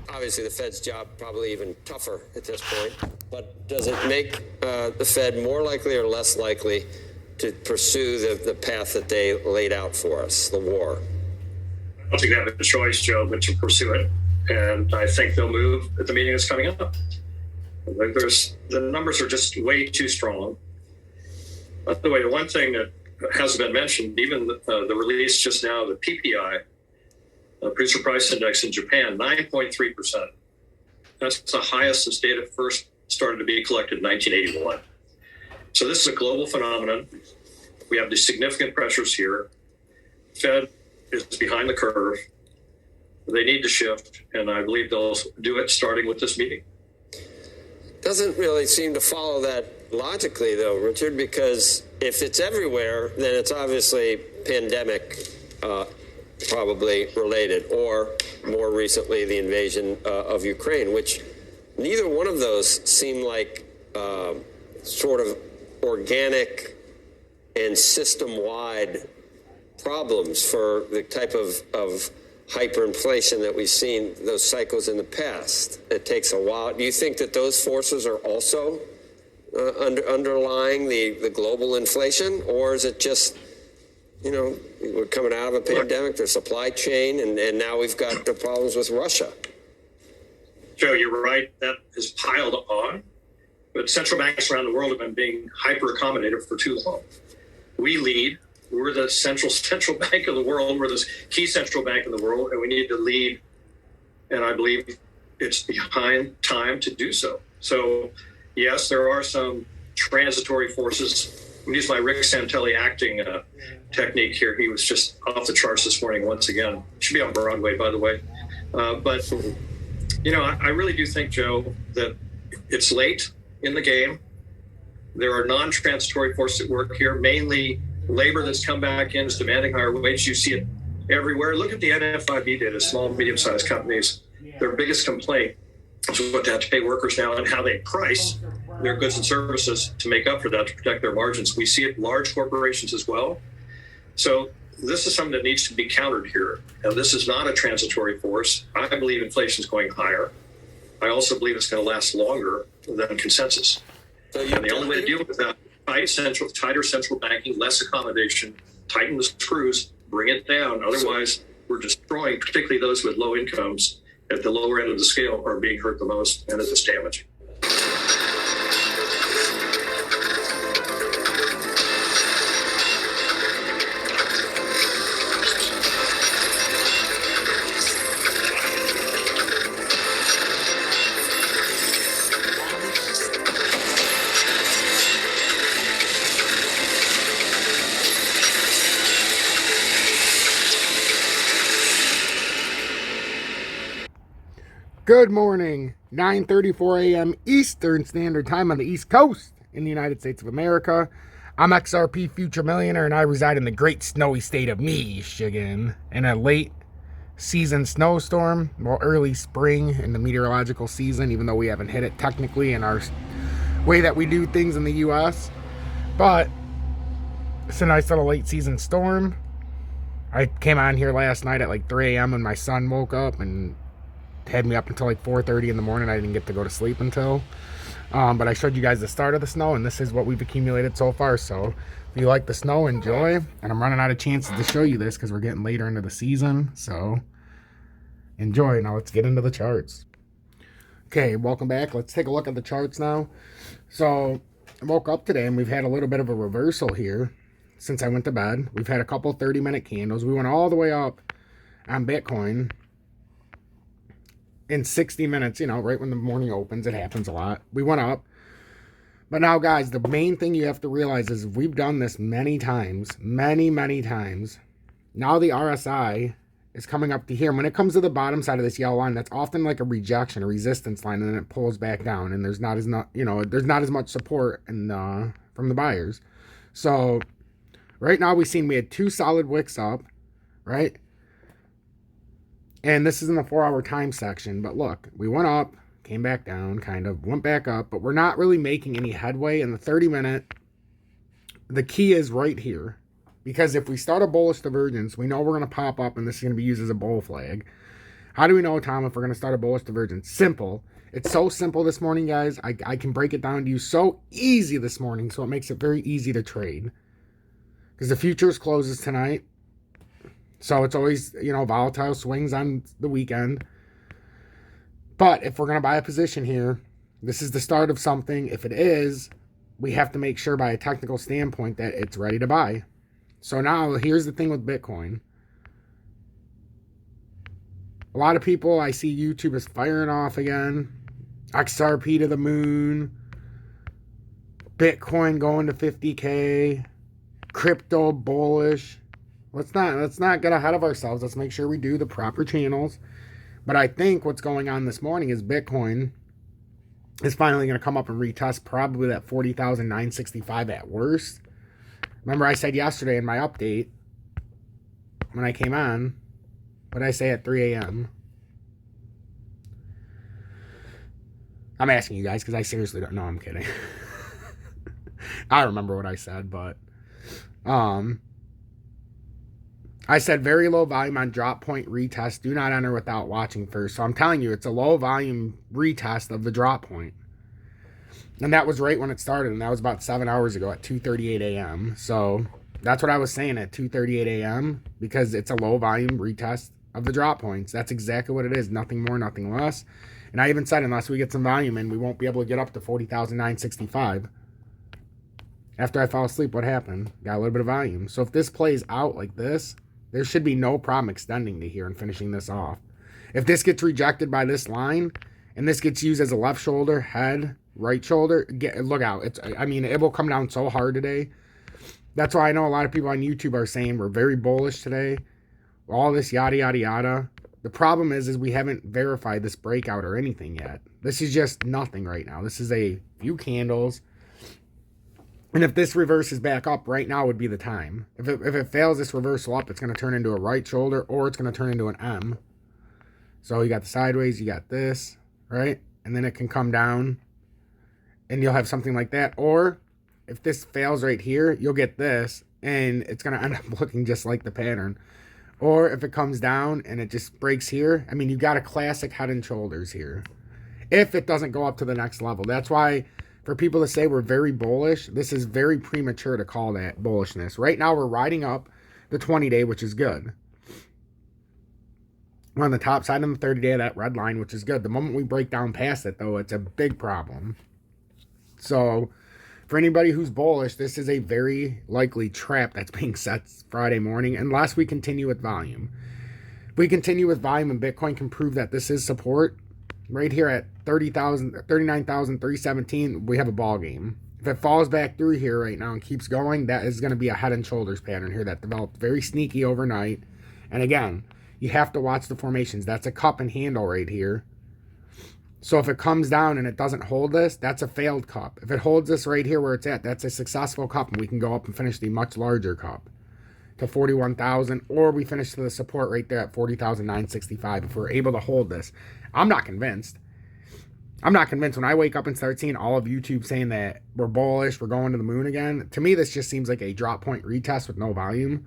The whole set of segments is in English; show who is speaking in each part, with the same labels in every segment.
Speaker 1: Obviously, the Fed's job probably even tougher at this point, but does it make the Fed more likely or less likely to pursue the path that they laid out for us, the war?
Speaker 2: I don't think they have a choice, Joe, but to pursue it. And I think they'll move at the meeting that's coming up. The numbers are just way too strong. By the way, the one thing that hasn't been mentioned, even the release just now, the PPI, Producer Price Index in Japan, 9.3%. That's the highest since data first started to be collected in 1981. So this is a global phenomenon. We have these significant pressures here. Fed is behind the curve. They need to shift, and I believe they'll do it starting with this meeting.
Speaker 1: Doesn't really seem to follow that logically, though, Richard, because if it's everywhere, then it's obviously pandemic probably related, or more recently, the invasion of Ukraine, which neither one of those seem like sort of organic and system-wide problems for the type of hyperinflation that we've seen those cycles in the past. It takes a while. Do you think that those forces are also underlying the global inflation, or is it just, you know, we're coming out of a pandemic, there's supply chain, and now we've got the problems with Russia?
Speaker 2: Joe, you're right. That is piled on. But central banks around the world have been being hyper-accommodative for too long. We lead. We're the central bank of the world. We're the key central bank in the world, and we need to lead. And I believe it's behind time to do so. So, yes, there are some transitory forces. I'm going to use my Rick Santelli acting technique here. He was just off the charts this morning once again. Should be on Broadway, by the way. But, you know, I really do think, Joe, that it's late in the game. There are non-transitory forces at work here, mainly labor that's come back in is demanding higher wages. You see it everywhere. Look at the NFIB data, small and medium-sized companies. Their biggest complaint is what they have to pay workers now and how they price their goods and services to make up for that, to protect their margins. We see it in large corporations as well. So this is something that needs to be countered here. Now, this is not a transitory force. I believe inflation is going higher. I also believe it's going to last longer than consensus. And the only way to deal with that, tighter central banking, less accommodation, tighten the screws, bring it down. Otherwise, we're destroying, particularly those with low incomes at the lower end of the scale are being hurt the most, and it's damaging.
Speaker 3: Good morning, 9:34 a.m. Eastern Standard Time on the East Coast in the United States of America. I'm XRP Future Millionaire, and I reside in the great snowy state of Michigan. In a late season snowstorm, well, early spring in the meteorological season, even though we haven't hit it technically in our way that we do things in the U.S. But it's a nice little late season storm. I came on here last night at like 3 a.m. when my son woke up and had me up until like 4:30 in the morning. I didn't get to go to sleep until. But I showed you guys the start of the snow, and this is what we've accumulated so far. So if you like the snow, enjoy. And I'm running out of chances to show you this because we're getting later into the season. So enjoy. Now let's get into the charts. Okay, welcome back. Let's take a look at the charts now. So I woke up today, and we've had a little bit of a reversal here since I went to bed. We've had a couple 30-minute candles. We went all the way up on Bitcoin in 60 minutes, you know, right when the morning opens. It happens a lot. We went up. But now, guys, the main thing you have to realize is we've done this many times, many times. Now the RSI is coming up to here. And when it comes to the bottom side of this yellow line, that's often like a rejection, a resistance line, and then it pulls back down. And there's not as there's not as much support from the buyers. So right now we had two solid wicks up, right? And this is in the 4-hour time section. But look, we went up, came back down, kind of, went back up. But we're not really making any headway in the 30-minute the key is right here. Because if we start a bullish divergence, we know we're going to pop up and this is going to be used as a bull flag. How do we know, Tom, if we're going to start a bullish divergence? Simple. It's so simple this morning, guys. I can break it down to you so easy this morning, so it makes it very easy to trade. Because the futures closes tonight. So it's always, volatile swings on the weekend. But if we're going to buy a position here, this is the start of something. If it is, we have to make sure by a technical standpoint that it's ready to buy. So now, here's the thing with Bitcoin. A lot of people, I see YouTube is firing off again. XRP to the moon. Bitcoin going to 50K. Crypto bullish. Let's not get ahead of ourselves. Let's make sure we do the proper channels. But I think what's going on this morning is Bitcoin is finally going to come up and retest probably that 40,965 at worst. Remember I said yesterday in my update when I came on, what did I say at 3 a.m.? I'm asking you guys because I seriously don't know. I'm kidding. I remember what I said, but I said very low volume on drop point retest. Do not enter without watching first. So I'm telling you, it's a low volume retest of the drop point. And that was right when it started, and that was about 7 hours ago at 2:38 a.m. So that's what I was saying at 2:38 a.m. because it's a low volume retest of the drop points. That's exactly what it is. Nothing more, nothing less. And I even said unless we get some volume in, we won't be able to get up to 40,965. After I fell asleep, what happened? Got a little bit of volume. So if this plays out like this, there should be no problem extending to here and finishing this off. If this gets rejected by this line, and this gets used as a left shoulder, head, right shoulder, look out. It will come down so hard today. That's why I know a lot of people on YouTube are saying we're very bullish today. All this yada, yada, yada. The problem is we haven't verified this breakout or anything yet. This is just nothing right now. This is a few candles. And if this reverses back up, right now would be the time. If it fails this reversal up, it's going to turn into a right shoulder or it's going to turn into an M. So you got the sideways, you got this, right? And then it can come down and you'll have something like that. Or if this fails right here, you'll get this and it's going to end up looking just like the pattern. Or if it comes down and it just breaks here, you got a classic head and shoulders here. If it doesn't go up to the next level. That's why for people to say we're very bullish, this is very premature to call that bullishness. Right now we're riding up the 20-day, which is good. We're on the top side of the 30-day of that red line, which is good. The moment we break down past it, though, it's a big problem. So for anybody who's bullish, this is a very likely trap that's being set Friday morning unless we continue with volume. If we continue with volume and Bitcoin can prove that this is support, right here at 39,317, we have a ball game. If it falls back through here right now and keeps going, that is going to be a head and shoulders pattern here that developed very sneaky overnight. And again, you have to watch the formations. That's a cup and handle right here. So if it comes down and it doesn't hold this, that's a failed cup. If it holds this right here where it's at, that's a successful cup, and we can go up and finish the much larger cup to 41,000, or we finish to the support right there at 40,965 if we're able to hold this. I'm not convinced. When I wake up and start seeing all of YouTube saying that we're bullish, we're going to the moon again, to me this just seems like a drop point retest with no volume.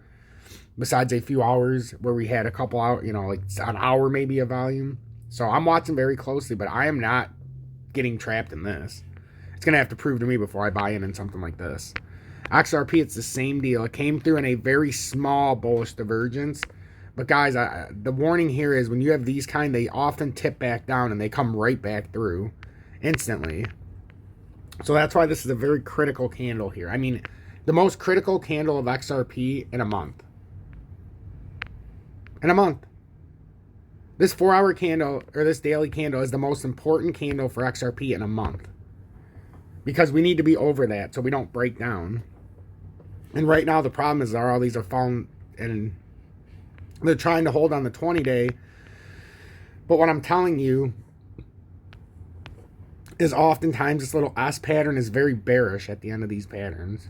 Speaker 3: Besides a few hours where we had a couple hours, like an hour maybe of volume. So I'm watching very closely, but I am not getting trapped in this. It's going to have to prove to me before I buy in something like this. XRP, it's the same deal. It came through in a very small bullish divergence. But guys, the warning here is when you have these kind, they often tip back down and they come right back through instantly. So that's why this is a very critical candle here. The most critical candle of XRP in a month. This 4-hour candle, or this daily candle, is the most important candle for XRP in a month. Because we need to be over that so we don't break down. And right now the problem is all these are falling and they're trying to hold on the 20-day. But what I'm telling you is oftentimes this little S pattern is very bearish at the end of these patterns.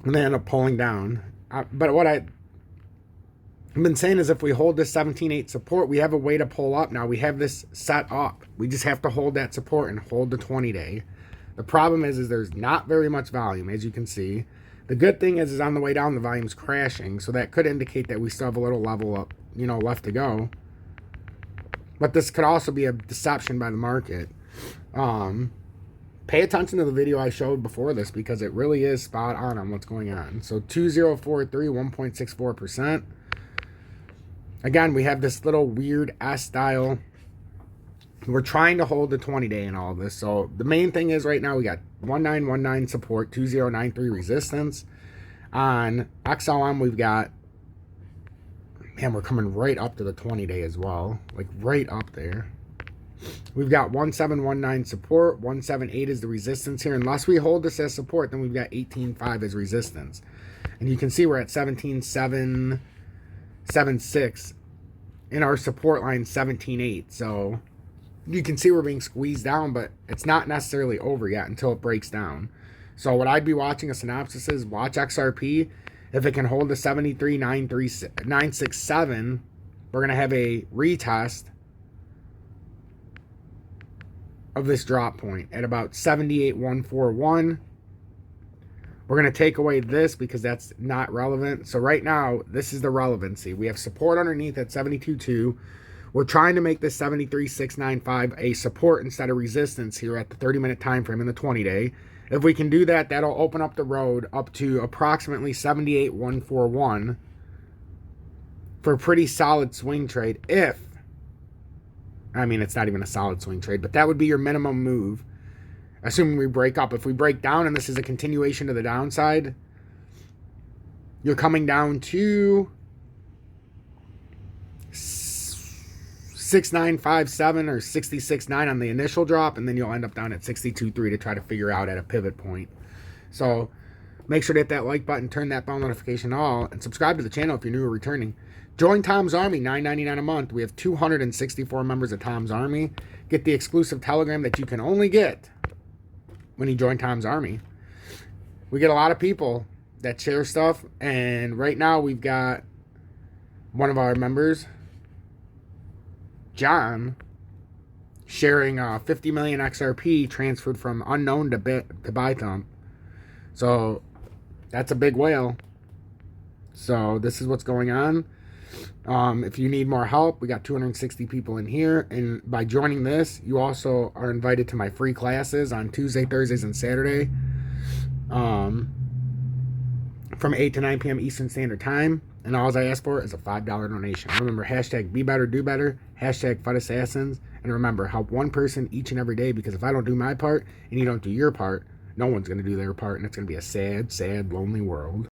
Speaker 3: And they end up pulling down. But what I've been saying is if we hold this 17.8 support, we have a way to pull up now. We have this set up. We just have to hold that support and hold the 20-day. The problem is there's not very much volume, as you can see. The good thing is on the way down, the volume's crashing, so that could indicate that we still have a little level up, left to go. But this could also be a deception by the market. Pay attention to the video I showed before this because it really is spot on what's going on. So 2043, 1.64%. Again, we have this little weird S-style. We're trying to hold the 20-day in all of this. So the main thing is right now we got 1919 support, 2093 resistance. On XLM, we've got, man, we're coming right up to the 20-day as well. Like right up there. We've got 1719 support, 178 is the resistance here. Unless we hold this as support, then we've got 185 as resistance. And you can see we're at 17776 in our support line 178. So you can see we're being squeezed down, but it's not necessarily over yet until it breaks down. So what I'd be watching a synopsis is watch XRP. If it can hold the 73,967, we're going to have a retest of this drop point at about 78,141. We're going to take away this because that's not relevant. So right now, this is the relevancy. We have support underneath at 72.2. We're trying to make this 73,695 a support instead of resistance here at the 30-minute time frame in the 20-day. If we can do that, that'll open up the road up to approximately 78,141 for a pretty solid swing trade. It's not even a solid swing trade, but that would be your minimum move, assuming we break up. If we break down and this is a continuation to the downside, you're coming down to 6957 or 66.9 on the initial drop, and then you'll end up down at 62.3 to try to figure out at a pivot point. So make sure to hit that like button, turn that bell notification on, and subscribe to the channel if you're new or returning. Join Tom's Army, $9.99 a month. We have 264 members of Tom's Army. Get the exclusive Telegram that you can only get when you join Tom's Army. We get a lot of people that share stuff, and right now we've got one of our members, John, sharing 50 million XRP transferred from unknown to BuyThump. So that's a big whale. So this is what's going on. If you need more help, we got 260 people in here, and by joining this, you also are invited to my free classes on Tuesday, Thursdays, and Saturday, from 8 to 9 p.m. Eastern Standard Time. And all I ask for is a $5 donation. Remember, hashtag be better, do better, hashtag fight assassins, and remember, help one person each and every day, because if I don't do my part and you don't do your part, no one's going to do their part, and it's going to be a sad, sad, lonely world.